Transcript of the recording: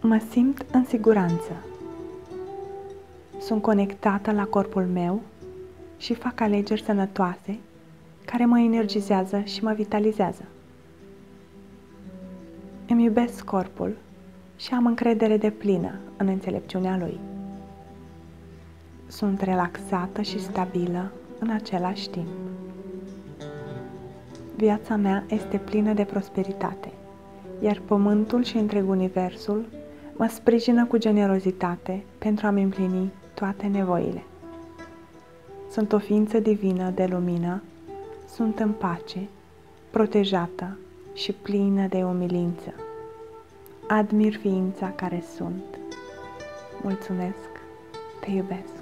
Mă simt în siguranță. Sunt conectată la corpul meu și fac alegeri sănătoase care mă energizează și mă vitalizează. Îmi iubesc corpul și am încredere deplină în înțelepciunea lui. Sunt relaxată și stabilă în același timp. Viața mea este plină de prosperitate, iar pământul și întreg universul mă sprijină cu generozitate pentru a-mi împlini toate nevoile. Sunt o ființă divină de lumină, sunt în pace, protejată și plină de umilință. Admir ființa care sunt. Mulțumesc, te iubesc.